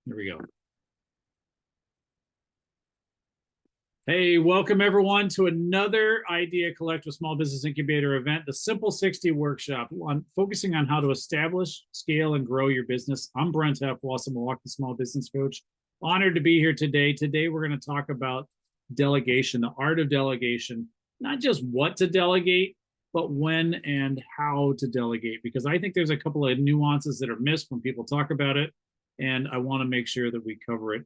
Here we go. Hey, welcome everyone to another Idea Collect with Small Business Incubator event, the Simple 60 workshop on focusing on how to establish, scale, and grow your business. I'm Brent Halfwassen, Milwaukee Small Business Coach. Honored to be here today. Today, we're going to talk about delegation, the art of delegation, not just what to delegate, but when and how to delegate, because I think there's a couple of nuances that are missed when people talk about it, and I want to make sure that we cover it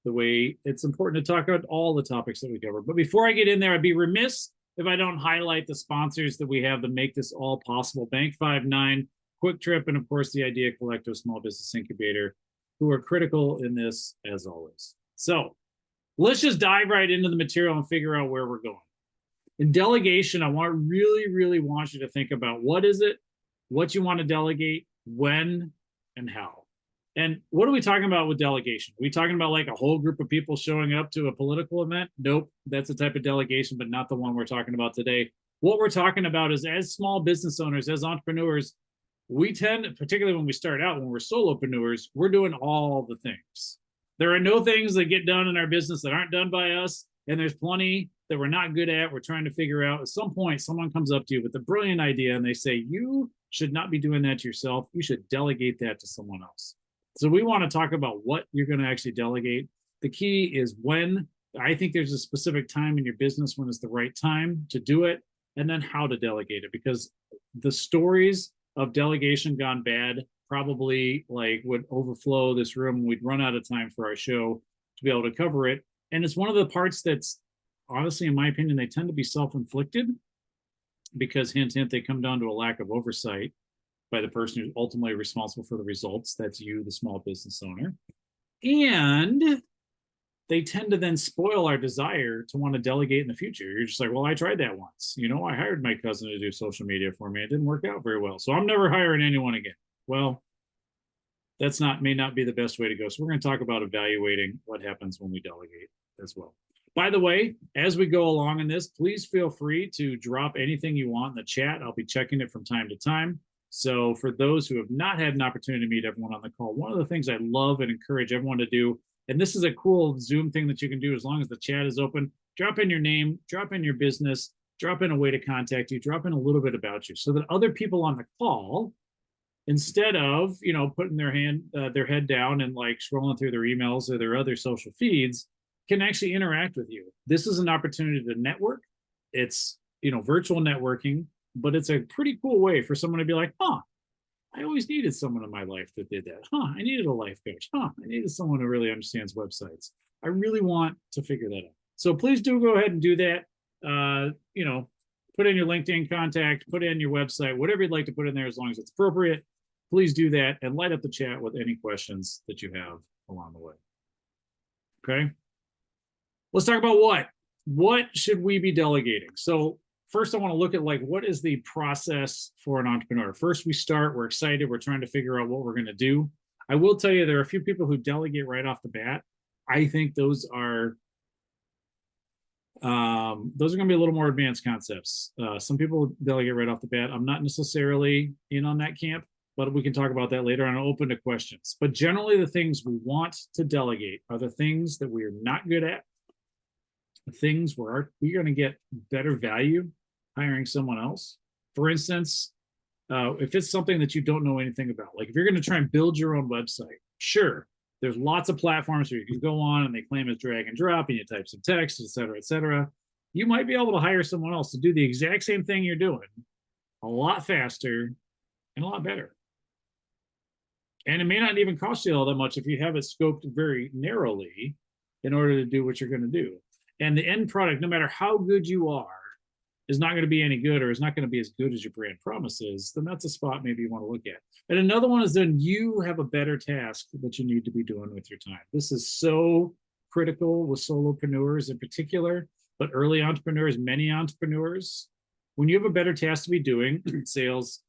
the way it's important to talk about all the topics that we cover. But before I get in there, I'd be remiss if I don't highlight the sponsors that we have to make this all possible. Bank 59, Quick Trip, and of course the Idea Collective Small Business Incubator, who are critical in this as always. So let's just dive right into the material and figure out where we're going. In delegation, I really want you to think about what is it, what you want to delegate, when, and how. And what are we talking about with delegation? Are we talking about like a whole group of people showing up to a political event? Nope, that's a type of delegation, but not the one we're talking about today. What we're talking about is, as small business owners, as entrepreneurs, we tend, particularly when we start out, when we're solopreneurs, we're doing all the things. There are no things that get done in our business that aren't done by us, and there's plenty that we're not good at. We're trying to figure out. At some point, someone comes up to you with a brilliant idea, and they say, you should not be doing that to yourself. You should delegate that to someone else. So we want to talk about what you're going to actually delegate. The key is when. I think there's a specific time in your business when it's the right time to do it, and then how to delegate it, because the stories of delegation gone bad probably like would overflow this room. We'd run out of time for our show to be able to cover it. And it's one of the parts that's, honestly, in my opinion, they tend to be self-inflicted, because hint, hint, they come down to a lack of oversight by the person who's ultimately responsible for the results. That's you, the small business owner. And they tend to then spoil our desire to want to delegate in the future. You're just like, well, I tried that once. You know, I hired my cousin to do social media for me. It didn't work out very well. So I'm never hiring anyone again. Well, that's may not be the best way to go. So we're going to talk about evaluating what happens when we delegate as well. By the way, as we go along in this, please feel free to drop anything you want in the chat. I'll be checking it from time to time. So for those who have not had an opportunity to meet everyone on the call, one of the things I love and encourage everyone to do, and this is a cool Zoom thing that you can do as long as the chat is open, drop in your name, drop in your business, drop in a way to contact you, drop in a little bit about you, so that other people on the call, instead of, you know, putting their head down and like scrolling through their emails or their other social feeds, can actually interact with you. This is an opportunity to network. It's, you know, virtual networking, but it's a pretty cool way for someone to be like, huh, I always needed someone in my life that did that. Huh, I needed a life coach. Huh, I needed someone who really understands websites. I really want to figure that out. So please do go ahead and do that. You know, put in your LinkedIn contact, put in your website, whatever you'd like to put in there, as long as it's appropriate. Please do that and light up the chat with any questions that you have along the way. Okay. Let's talk about what should we be delegating? So first, I want to look at like, what is the process for an entrepreneur? First, we're excited, we're trying to figure out what we're going to do. I will tell you, there are a few people who delegate right off the bat. I think those are going to be a little more advanced concepts. Some people delegate right off the bat. I'm not necessarily in on that camp, but we can talk about that later. I'm open to questions. But generally, the things we want to delegate are the things that we are not good at, the things where we're going to get better value hiring someone else. For instance, if it's something that you don't know anything about, like if you're going to try and build your own website, sure, there's lots of platforms where you can go on and they claim it's drag and drop and you type some text, et cetera, et cetera. You might be able to hire someone else to do the exact same thing you're doing a lot faster and a lot better. And it may not even cost you all that much if you have it scoped very narrowly in order to do what you're going to do. And the end product, no matter how good you are, is not going to be any good, or is not going to be as good as your brand promises, then that's a spot maybe you want to look at. And another one is then you have a better task that you need to be doing with your time. This is so critical with solopreneurs in particular, but early entrepreneurs, many entrepreneurs. When you have a better task to be doing, sales,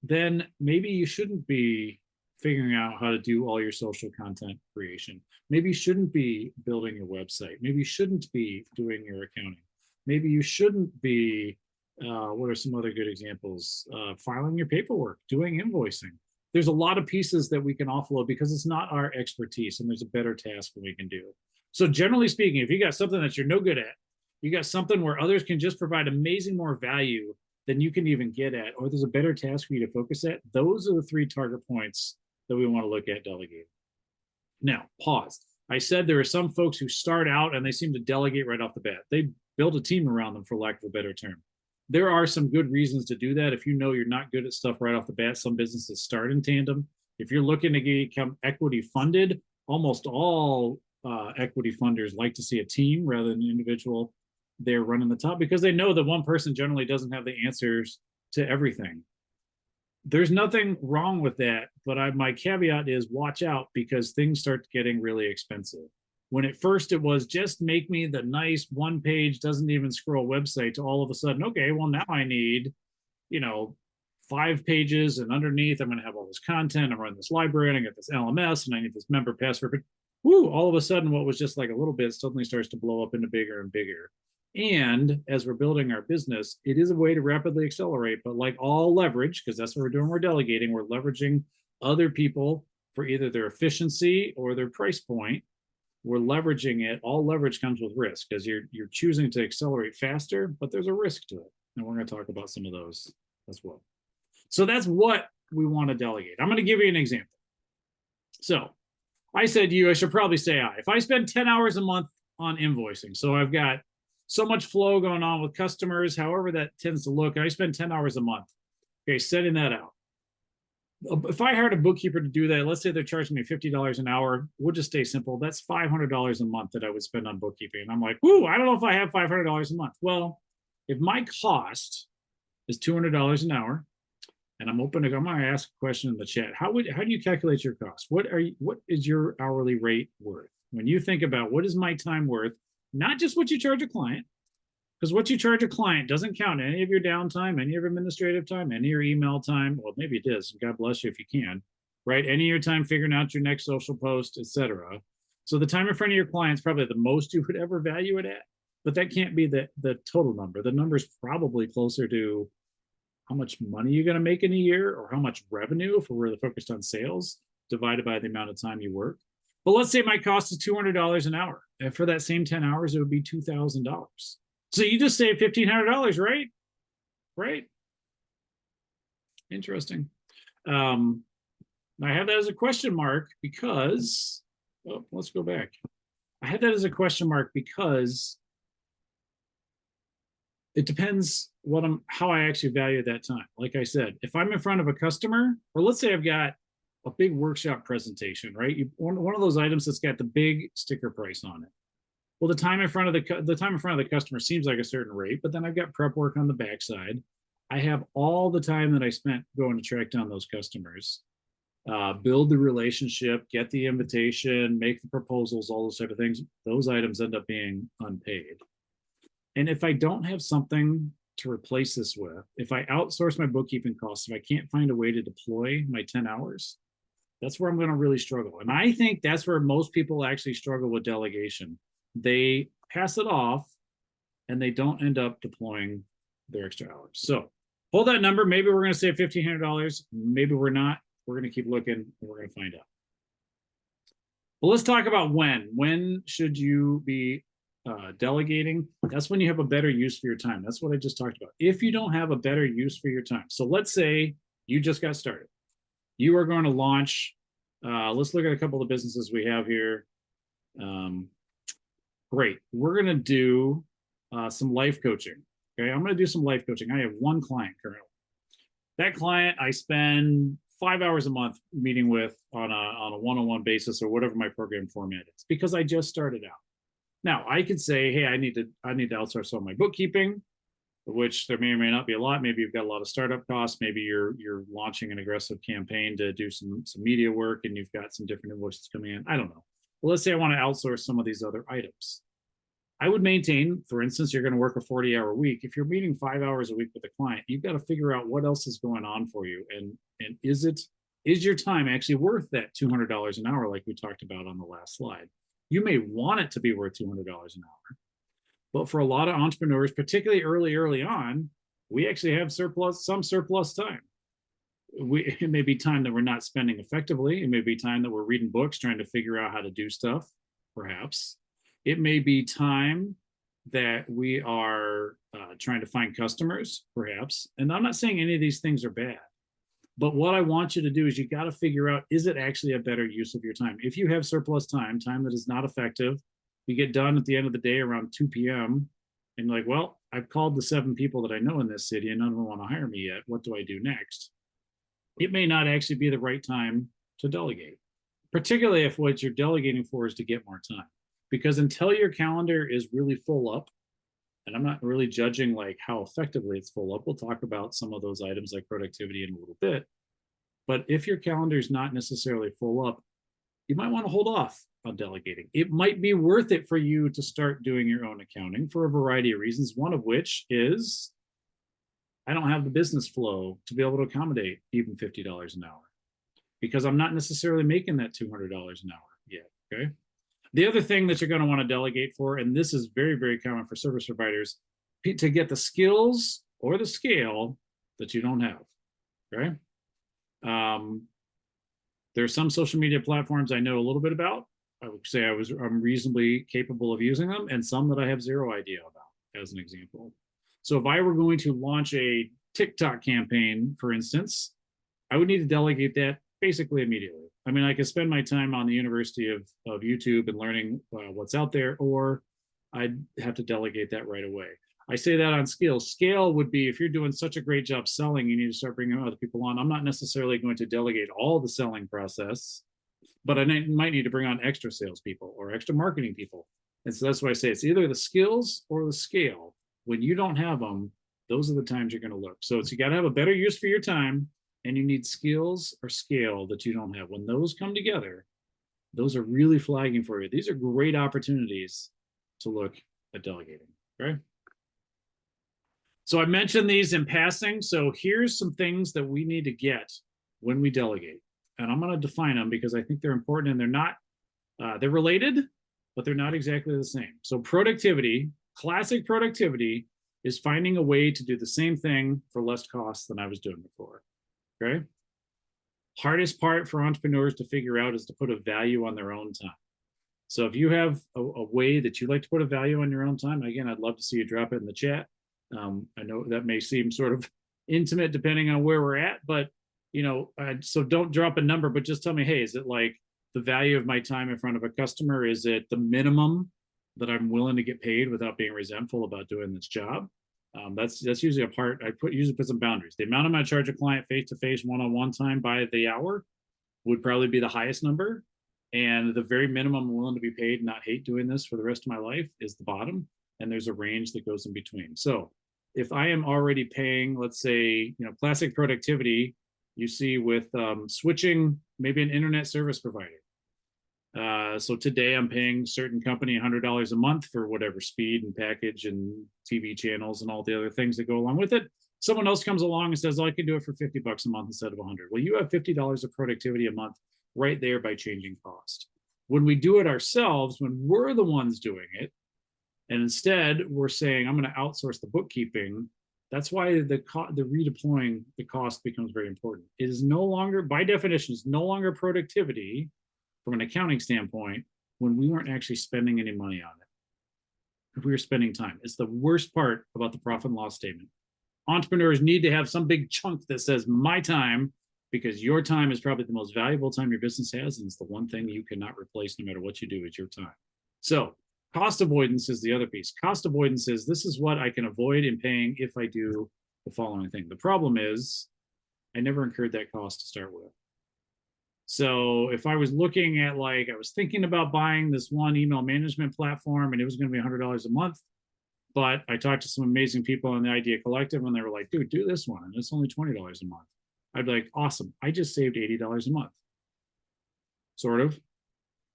then maybe you shouldn't be figuring out how to do all your social content creation. Maybe you shouldn't be building your website. Maybe you shouldn't be doing your accounting. Maybe you shouldn't be, what are some other good examples? Filing your paperwork, doing invoicing. there's a lot of pieces that we can offload because it's not our expertise, and there's a better task that we can do. So generally speaking, if you got something that you're no good at, you got something where others can just provide amazing more value than you can even get at, or there's a better task for you to focus at, those are the 3 target points that we want to look at delegating. Now, pause. I said there are some folks who start out and they seem to delegate right off the bat. They build a team around them, for lack of a better term. There are some good reasons to do that. If you know you're not good at stuff right off the bat, some businesses start in tandem. If you're looking to become equity funded, almost all equity funders like to see a team rather than an individual there running the top, because they know that one person generally doesn't have the answers to everything. There's nothing wrong with that, but my caveat is watch out, because things start getting really expensive. When at first it was just make me the nice one page, doesn't even scroll website, to all of a sudden, okay, well now I need, 5 pages, and underneath I'm going to have all this content. I'm running this library, and I get this LMS, and I need this member password. Woo, all of a sudden what was just like a little bit suddenly starts to blow up into bigger and bigger. And as we're building our business, it is a way to rapidly accelerate, but like all leverage, because that's what we're doing, we're delegating, we're leveraging other people for either their efficiency or their price point. We're leveraging it. All leverage comes with risk, because you're choosing to accelerate faster, but there's a risk to it. And we're going to talk about some of those as well. So that's what we want to delegate. I'm going to give you an example. So I said I should probably say I. If I spend 10 hours a month on invoicing, so I've got so much flow going on with customers, however that tends to look, and I spend 10 hours a month. Okay, setting that out. If I hired a bookkeeper to do that, let's say they're charging me $50 an hour, we'll just stay simple. That's $500 a month that I would spend on bookkeeping. And I'm like, ooh, I don't know if I have $500 a month. Well, if my cost is $200 an hour, and I'm going to ask a question in the chat. How do you calculate your cost? What is your hourly rate worth? When you think about what is my time worth, not just what you charge a client, because what you charge a client doesn't count any of your downtime, any of your administrative time, any of your email time. Well, maybe it is. God bless you if you can, right? Any of your time figuring out your next social post, etc. So the time in front of your client is probably the most you would ever value it at, but that can't be the total number. The number is probably closer to how much money you're going to make in a year, or how much revenue, if we're really focused on sales, divided by the amount of time you work. But let's say my cost is $200 an hour. And for that same 10 hours, it would be $2,000. So you just save $1,500, right? Right? Interesting. I have that as a question mark because, let's go back. I had that as a question mark because it depends how I actually value that time. Like I said, if I'm in front of a customer, or let's say I've got a big workshop presentation, right? One of those items that's got the big sticker price on it. Well, the time in front of the customer seems like a certain rate, but then I've got prep work on the backside. I have all the time that I spent going to track down those customers, build the relationship, get the invitation, make the proposals, all those type of things. Those items end up being unpaid. And if I don't have something to replace this with, if I outsource my bookkeeping costs, if I can't find a way to deploy my 10 hours, that's where I'm going to really struggle. And I think that's where most people actually struggle with delegation. They pass it off and they don't end up deploying their extra hours. So hold that number. Maybe we're going to save $1,500. Maybe we're not. We're going to keep looking and we're going to find out. But let's talk about when. When should you be delegating? That's when you have a better use for your time. That's what I just talked about. If you don't have a better use for your time. So let's say you just got started. You are going to launch, let's look at a couple of businesses we have here. Great. We're going to do some life coaching. Okay. I'm going to do some life coaching. I have one client currently. That client I spend 5 hours a month meeting with on a one-on-one basis, or whatever my program format is, because I just started out. Now I could say, hey, I need to outsource some of my bookkeeping, which there may or may not be a lot. Maybe you've got a lot of startup costs. Maybe you're launching an aggressive campaign to do some media work, and you've got some different invoices coming in. I don't know. Well, let's say I want to outsource some of these other items. I would maintain, for instance, you're going to work a 40-hour week. If you're meeting 5 hours a week with a client, you've got to figure out what else is going on for you, and is your time actually worth that $200 an hour, like we talked about on the last slide? You may want it to be worth $200 an hour. But for a lot of entrepreneurs, particularly early on, we actually have some surplus time. it may be time that we're not spending effectively. It may be time that we're reading books, trying to figure out how to do stuff, perhaps. It may be time that we are trying to find customers, perhaps. And I'm not saying any of these things are bad. But what I want you to do is you got to figure out, is it actually a better use of your time? If you have surplus time, time that is not effective, you get done at the end of the day around 2 p.m. and you're like, well, I've called the 7 people that I know in this city and none of them want to hire me yet. What do I do next? It may not actually be the right time to delegate, particularly if what you're delegating for is to get more time. Because until your calendar is really full up, and I'm not really judging like how effectively it's full up. We'll talk about some of those items like productivity in a little bit. But if your calendar is not necessarily full up, you might want to hold off on delegating. It might be worth it for you to start doing your own accounting for a variety of reasons, one of which is I don't have the business flow to be able to accommodate even $50 an hour because I'm not necessarily making that $200 an hour yet, okay? The other thing that you're going to want to delegate for, and this is very, very common for service providers, to get the skills or the scale that you don't have, right? There's some social media platforms I know a little bit about. I would say I'm reasonably capable of using them, and some that I have zero idea about, as an example. So if I were going to launch a TikTok campaign, for instance, I would need to delegate that basically immediately. I mean, I could spend my time on the University of YouTube and learning what's out there, or I'd have to delegate that right away. I say that on scale. Scale would be if you're doing such a great job selling, you need to start bringing other people on. I'm not necessarily going to delegate all the selling process, but I might need to bring on extra salespeople or extra marketing people. And so that's why I say it's either the skills or the scale. When you don't have them, those are the times you're going to look. So you got to have a better use for your time, and you need skills or scale that you don't have. When those come together, those are really flagging for you. These are great opportunities to look at delegating, right? So I mentioned these in passing. So here's some things that we need to get when we delegate. And I'm going to define them because I think they're important and they're not, they're related, but they're not exactly the same. So productivity, classic productivity is finding a way to do the same thing for less cost than I was doing before. Okay. Hardest part for entrepreneurs to figure out is to put a value on their own time. So if you have a way that you like to put a value on your own time, again, I'd love to see you drop it in the chat. I know that may seem sort of intimate depending on where we're at, but so don't drop a number, but just tell me, hey, is it like the value of my time in front of a customer? Is it the minimum that I'm willing to get paid without being resentful about doing this job? That's usually a part. Usually put some boundaries. The amount I'm going to charge a client face-to-face one-on-one time by the hour would probably be the highest number. And the very minimum I'm willing to be paid and not hate doing this for the rest of my life is the bottom. And there's a range that goes in between. So if I am already paying, let's say, classic productivity, you see with switching maybe an internet service provider. So today I'm paying certain company $100 a month for whatever speed and package and TV channels and all the other things that go along with it. Someone else comes along and says, oh, I can do it for $50 a month instead of 100. Well, you have $50 of productivity a month right there by changing cost. When we do it ourselves, when we're the ones doing it, and instead we're saying, I'm going to outsource the bookkeeping, that's why the redeploying the cost becomes very important. It is no longer, by definition, is no longer productivity from an accounting standpoint when we weren't actually spending any money on it. If we were spending time, it's the worst part about the profit and loss statement. Entrepreneurs need to have some big chunk that says my time, because your time is probably the most valuable time your business has, and it's the one thing you cannot replace no matter what you do, is your time. So cost avoidance is the other piece. Cost avoidance is, this is what I can avoid in paying if I do the following thing. The problem is I never incurred that cost to start with. So if I was looking at, I was thinking about buying this one email management platform and it was going to be $100 a month, but I talked to some amazing people in the Idea Collective and they were like, dude, do this one. And it's only $20 a month. I'd be like, awesome. I just saved $80 a month. Sort of.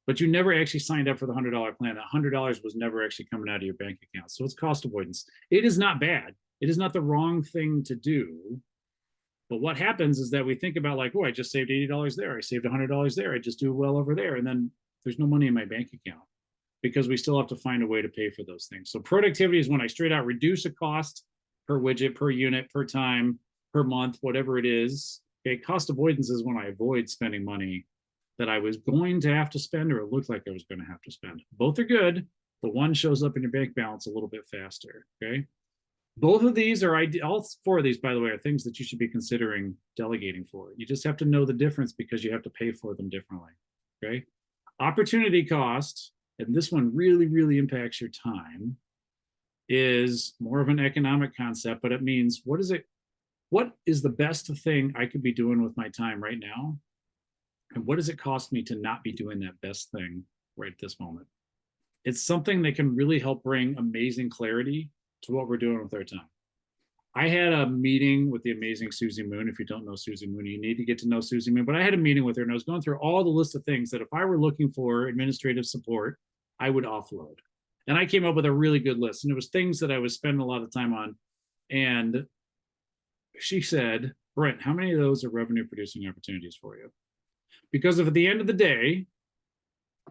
But you never actually signed up for the $100 plan. That $100 was never actually coming out of your bank account. So it's cost avoidance. It is not bad. It is not the wrong thing to do. But what happens is that we think about I just saved $80 there. I saved $100 there. I just do well over there. And then there's no money in my bank account because we still have to find a way to pay for those things. So productivity is when I straight out reduce a cost per widget, per unit, per time, per month, whatever it is, Okay, cost avoidance is when I avoid spending money that I was going to have to spend or it looked like I was going to have to spend. Both are good, but one shows up in your bank balance a little bit faster. Okay. Both of these are all four of these, by the way, are things that you should be considering delegating for. You just have to know the difference because you have to pay for them differently. Okay. Opportunity cost, and this one really, really impacts your time, is more of an economic concept, but it means what is the best thing I could be doing with my time right now? And what does it cost me to not be doing that best thing right at this moment? It's something that can really help bring amazing clarity to what we're doing with our time. I had a meeting with the amazing Susie Moon. If you don't know Susie Moon, you need to get to know Susie Moon. But I had a meeting with her and I was going through all the list of things that if I were looking for administrative support, I would offload. And I came up with a really good list. And it was things that I was spending a lot of time on. And she said, Brent, how many of those are revenue producing opportunities for you? Because if at the end of the day,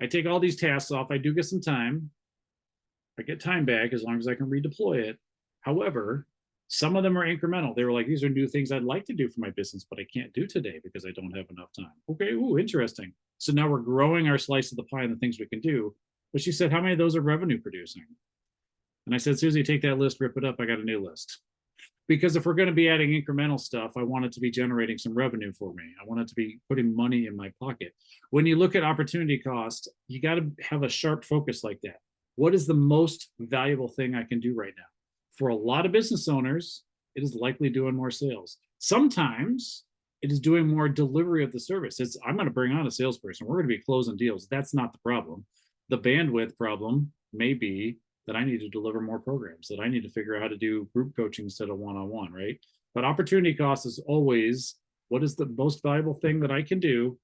I take all these tasks off, I do get some time. I get time back as long as I can redeploy it. However, some of them are incremental. They were like, these are new things I'd like to do for my business, but I can't do today because I don't have enough time. Okay, ooh, interesting. So now we're growing our slice of the pie and the things we can do. But she said, how many of those are revenue producing? And I said, Susie, take that list, rip it up. I got a new list. Because if we're going to be adding incremental stuff, I want it to be generating some revenue for me. I want it to be putting money in my pocket. When you look at opportunity cost, you got to have a sharp focus like that. What is the most valuable thing I can do right now? For a lot of business owners, it is likely doing more sales. Sometimes it is doing more delivery of the service. I'm going to bring on a salesperson. We're going to be closing deals. That's not the problem. The bandwidth problem may be that I need to deliver more programs, that I need to figure out how to do group coaching instead of one-on-one, right? But opportunity cost is always, what is the most valuable thing that I can do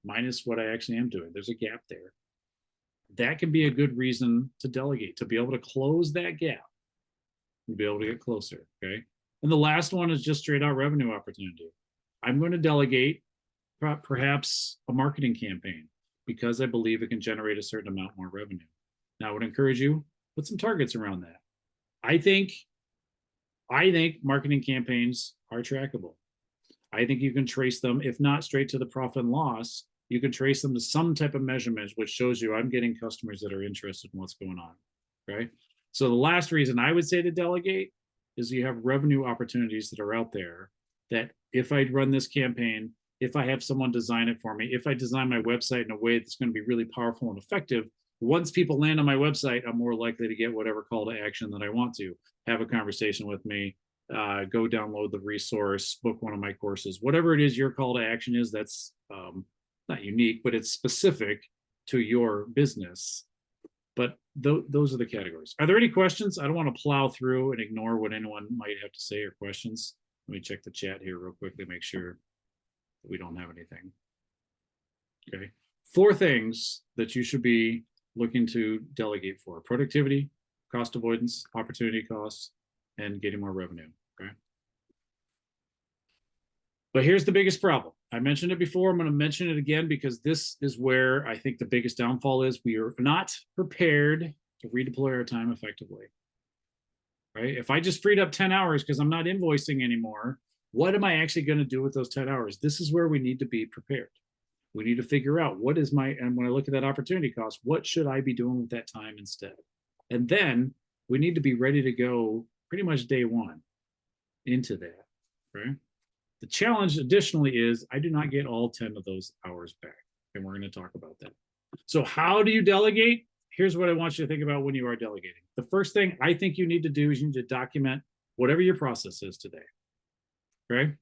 minus what I actually am doing? There's a gap there. That can be a good reason to delegate, to be able to close that gap and be able to get closer, okay? And the last one is just straight out revenue opportunity. I'm going to delegate perhaps a marketing campaign because I believe it can generate a certain amount more revenue. Now, I would encourage you, put some targets around that. I think marketing campaigns are trackable. I think you can trace them, if not straight to the profit and loss, you can trace them to some type of measurement which shows you I'm getting customers that are interested in what's going on, right? So the last reason I would say to delegate is you have revenue opportunities that are out there that if I run this campaign, if I have someone design it for me, if I design my website in a way that's going to be really powerful and effective, once people land on my website, I'm more likely to get whatever call to action that I want to. Have a conversation with me, go download the resource, book one of my courses, whatever it is your call to action is, that's not unique, but it's specific to your business. But those are the categories. Are there any questions? I don't want to plow through and ignore what anyone might have to say or questions. Let me check the chat here real quickly, make sure that we don't have anything. Okay. 4 things that you should be looking to delegate for: productivity, cost avoidance, opportunity costs, and getting more revenue. Okay. But here's the biggest problem. I mentioned it before. I'm going to mention it again because this is where I think the biggest downfall is. We are not prepared to redeploy our time effectively. Right? If I just freed up 10 hours because I'm not invoicing anymore, what am I actually going to do with those 10 hours? This is where we need to be prepared. We need to figure out what is and when I look at that opportunity cost, what should I be doing with that time instead? And then we need to be ready to go pretty much day one into that, right? The challenge additionally is I do not get all 10 of those hours back. And we're going to talk about that. So how do you delegate? Here's what I want you to think about when you are delegating. The first thing I think you need to do is you need to document whatever your process is today, okay?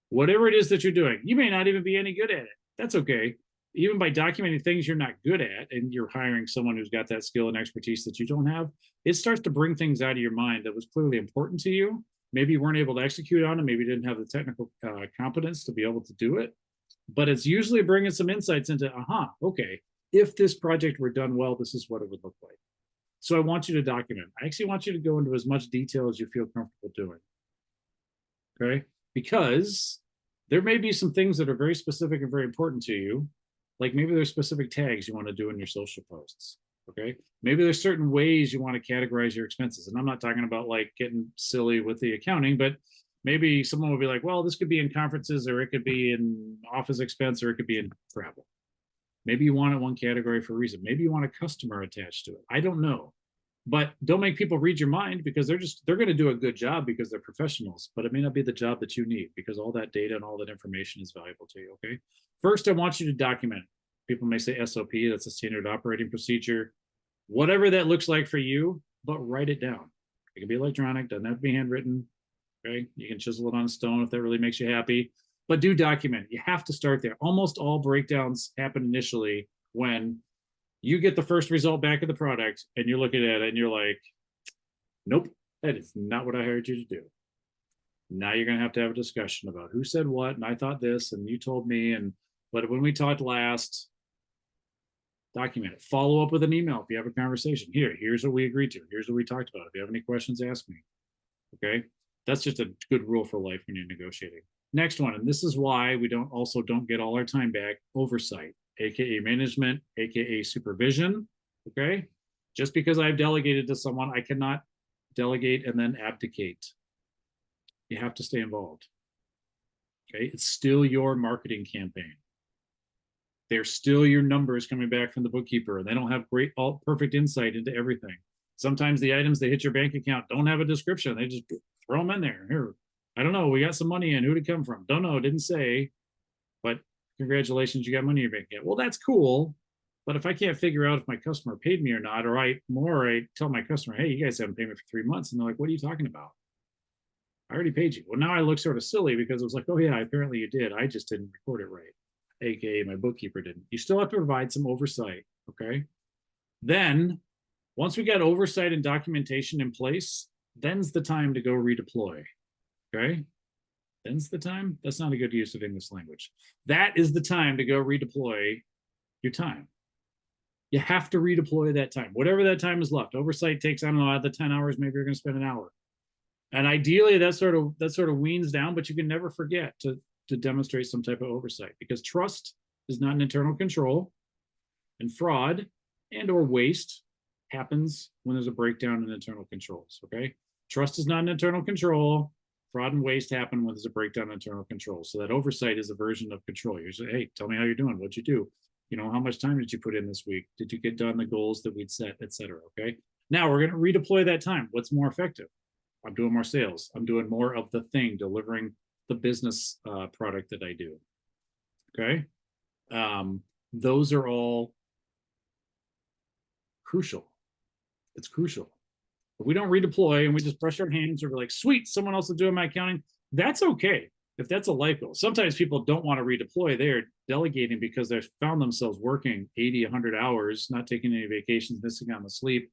Whatever it is that you're doing. You may not even be any good at it. That's okay. Even by documenting things you're not good at and you're hiring someone who's got that skill and expertise that you don't have, it starts to bring things out of your mind that was clearly important to you. Maybe you weren't able to execute on it. Maybe you didn't have the technical competence to be able to do it. But it's usually bringing some insights into, okay, if this project were done well, this is what it would look like. So I want you to document. I actually want you to go into as much detail as you feel comfortable doing. Okay? Because there may be some things that are very specific and very important to you. Like maybe there's specific tags you want to do in your social posts. Okay. Maybe there's certain ways you want to categorize your expenses. And I'm not talking about like getting silly with the accounting, but Maybe someone will be like, well, this could be in conferences, or it could be in office expense, or it could be in travel. Maybe you want it one category for a reason. Maybe you want a customer attached to it. I don't know. But don't make people read your mind, because they're going to do a good job because they're professionals, but it may not be the job that you need, because all that data and all that information is valuable to you. Okay. First, I want you to document it. People may say SOP, that's a standard operating procedure, whatever that looks like for you, but write it down. It can be electronic, doesn't have to be handwritten. Okay. You can chisel it on stone if that really makes you happy, but do document. You have to start there. Almost all breakdowns happen initially when you get the first result back of the product and you're looking at it and you're like, nope, that is not what I hired you to do. Now you're going to have a discussion about who said what, and I thought this, and you told me, but when we talked last, document it. Follow up with an email if you have a conversation. Here's what we agreed to. Here's what we talked about. If you have any questions, ask me. Okay, that's just a good rule for life when you're negotiating. Next one, and this is why we don't get all our time back: oversight, aka management, aka supervision. Okay, just because I've delegated to someone, I cannot delegate and then abdicate. You have to stay involved. Okay, it's still your marketing campaign. They're still your numbers coming back from the bookkeeper, and they don't have perfect insight into everything. Sometimes the items that hit your bank account don't have a description. They just throw them in there. Here, I don't know. We got some money in. Who'd it come from? Don't know. Didn't say. But congratulations, you got money in your bank account. Well, that's cool. But if I can't figure out if my customer paid me or not, or I tell my customer, hey, you guys haven't paid me for 3 months. And they're like, what are you talking about? I already paid you. Well, now I look sort of silly because it was like, oh yeah, apparently you did. I just didn't record it right. AKA my bookkeeper didn't. You still have to provide some oversight. Okay. Then once we got oversight and documentation in place, then's the time to go redeploy. Okay. Then's the time. That's not a good use of English language. That is the time to go redeploy your time. You have to redeploy that time, whatever that time is left. Oversight takes, I don't know, out of the 10 hours, maybe you're going to spend an hour. And ideally that sort of weans down, but you can never forget to demonstrate some type of oversight, because trust is not an internal control, and fraud and or waste happens when there's a breakdown in internal controls. Okay. Trust is not an internal control. Fraud and waste happen when there's a breakdown in internal controls. So that oversight is a version of control. You say, hey, tell me how you're doing. What'd you do? You know, how much time did you put in this week? Did you get done the goals that we'd set, et cetera? Okay. Now we're going to redeploy that time. What's more effective? I'm doing more sales. I'm doing more of the thing, delivering the business product that I do. Okay. Those are all crucial. It's crucial. If we don't redeploy and we just brush our hands, or we're like, sweet, someone else is doing my accounting, that's okay. If that's a life goal. Sometimes people don't want to redeploy. They're delegating because they've found themselves working 80, 100 hours, not taking any vacations, missing on the sleep,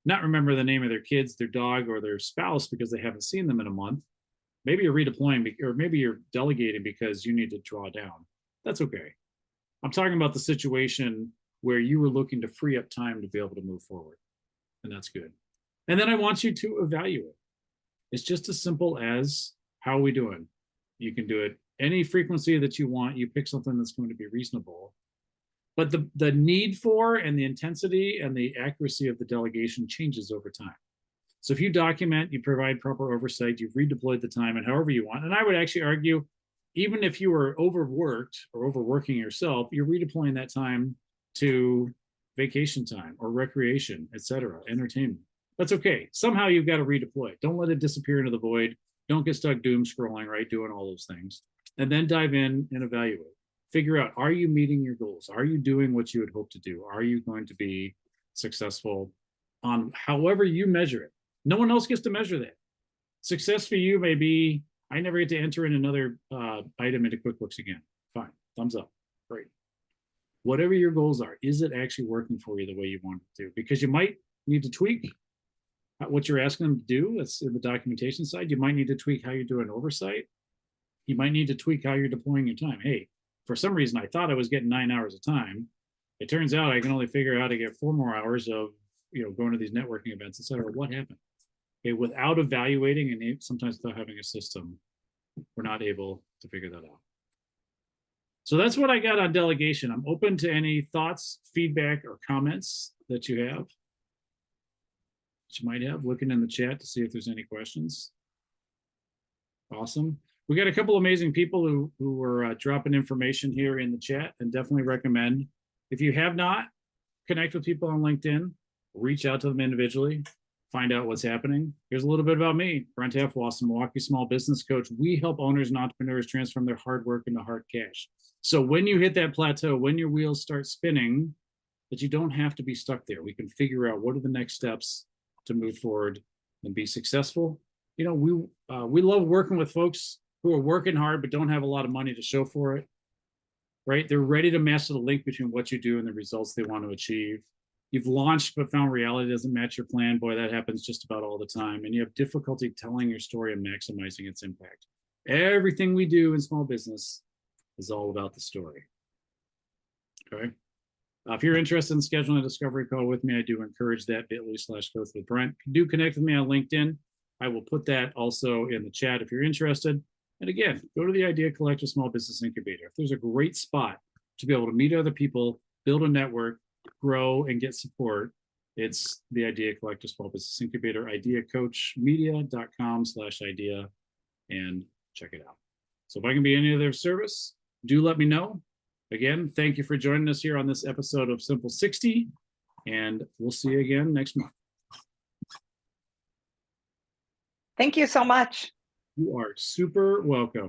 not remember the name of their kids, their dog, or their spouse because they haven't seen them in a month. Maybe you're redeploying, or maybe you're delegating because you need to draw down. That's okay. I'm talking about the situation where you were looking to free up time to be able to move forward. And that's good. And then I want you to evaluate. It's just as simple as, how are we doing? You can do it any frequency that you want. You pick something that's going to be reasonable. But the need for and the intensity and the accuracy of the delegation changes over time. So if you document, you provide proper oversight, you've redeployed the time and however you want. And I would actually argue, even if you were overworked or overworking yourself, you're redeploying that time to vacation time or recreation, et cetera, entertainment. That's okay. Somehow you've got to redeploy it. Don't let it disappear into the void. Don't get stuck doom scrolling, right? Doing all those things. And then dive in and evaluate. Figure out, are you meeting your goals? Are you doing what you would hope to do? Are you going to be successful on however you measure it? No one else gets to measure that. Success for you may be, I never get to enter in another item into QuickBooks again. Fine, thumbs up, great. Whatever your goals are, is it actually working for you the way you want it to? Because you might need to tweak what you're asking them to do. That's in the documentation side. You might need to tweak how you're doing oversight. You might need to tweak how you're deploying your time. Hey, for some reason, I thought I was getting 9 hours of time. It turns out I can only figure out how to get 4 more hours of, going to these networking events, et cetera. What happened? Okay, without evaluating and sometimes without having a system, we're not able to figure that out. So that's what I got on delegation. I'm open to any thoughts, feedback, or comments that you have. That you might have, looking in the chat to see if there's any questions. Awesome. We got a couple amazing people who are dropping information here in the chat, and definitely recommend, if you have not, connect with people on LinkedIn, reach out to them individually, find out what's happening. Here's a little bit about me, Brent Halfwassen, Milwaukee Small Business Coach. We help owners and entrepreneurs transform their hard work into hard cash. So when you hit that plateau, when your wheels start spinning, that you don't have to be stuck there. We can figure out what are the next steps to move forward and be successful. You know, we love working with folks who are working hard but don't have a lot of money to show for it, right? They're ready to master the link between what you do and the results they want to achieve. You've launched but found reality doesn't match your plan. Boy, that happens just about all the time. And you have difficulty telling your story and maximizing its impact. Everything we do in small business is all about the story. Okay. If you're interested in scheduling a discovery call with me, I do encourage that, bit.ly/growth with Brent. Do connect with me on LinkedIn. I will put that also in the chat if you're interested. And again, go to the Idea Collective Small Business Incubator. If there's a great spot to be able to meet other people, build a network, grow, and get support, it's the Idea Collective Small Business Incubator, ideacoachmedia.com/idea, and check it out. So if I can be any other service, do let me know. Again, thank you for joining us here on this episode of Simple 60, and we'll see you again next month. Thank you so much. You are super welcome.